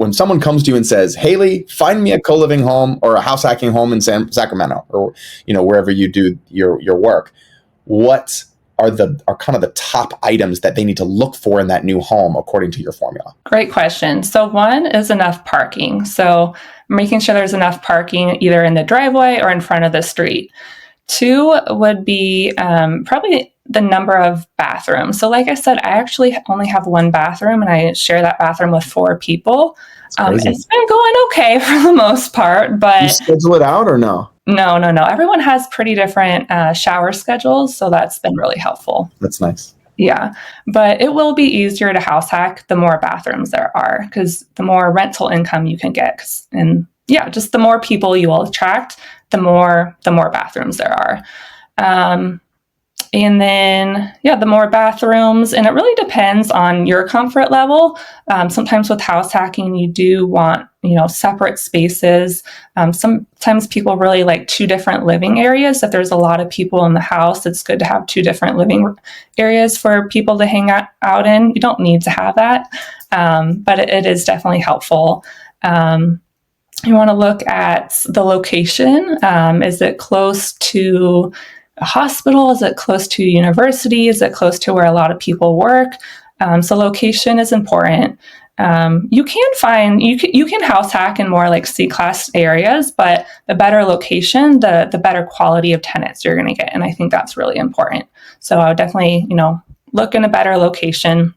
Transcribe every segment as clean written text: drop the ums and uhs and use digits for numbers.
when someone comes to you and says, Haley, find me a co-living home or a house hacking home in Sacramento, or, wherever you do your work, what are kind of the top items that they need to look for in that new home according to your formula? Great question. So one is enough parking. So making sure there's enough parking either in the driveway or in front of the street. Two would be probably the number of bathrooms. So like I said, I actually only have one bathroom and I share that bathroom with 4 people. It's been going okay for the most part, but... You schedule it out or no? No. Everyone has pretty different shower schedules, so that's been really helpful. That's nice. Yeah, but it will be easier to house hack the more bathrooms there are, because the more rental income you can get. And yeah, just the more people you will attract, the more bathrooms there are. And then, the more bathrooms, and it really depends on your comfort level. Sometimes with house hacking, you do want, separate spaces. Sometimes people really like 2 different living areas. If there's a lot of people in the house, it's good to have 2 different living areas for people to hang out in. You don't need to have that, but it is definitely helpful. You want to look at the location. Is it close to a hospital? Is it close to a university? Is it close to where a lot of people work? So location is important. You can house hack in more like C-class areas, but the better location, the better quality of tenants you're going to get. And I think that's really important. So I would definitely, look in a better location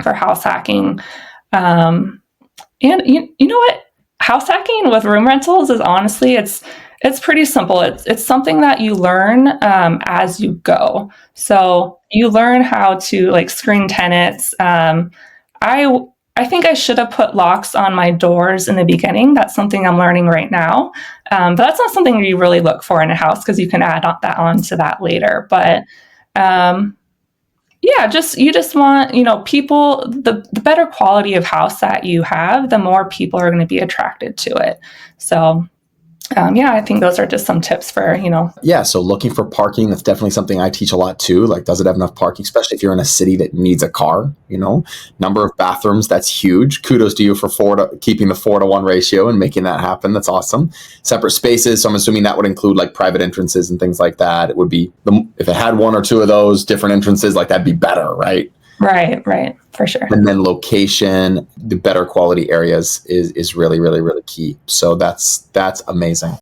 for house hacking. And you know what? House hacking with room rentals is honestly, it's pretty simple. It's something that you learn as you go. So you learn how to like screen tenants. I think I should have put locks on my doors in the beginning. That's something I'm learning right now. But that's not something you really look for in a house, because you can add that on to that later. But you just want, people, the better quality of house that you have, the more people are going to be attracted to it. So I think those are just some tips for, Yeah. So looking for parking, that's definitely something I teach a lot too. Like, does it have enough parking, especially if you're in a city that needs a car, number of bathrooms, that's huge. Kudos to you for keeping the 4-to-1 ratio and making that happen. That's awesome. Separate spaces. So I'm assuming that would include like private entrances and things like that. It would be, if it had 1 or 2 of those different entrances, like that'd be better, right? Right. For sure. And then location, the better quality areas is really, really, really key. So that's amazing.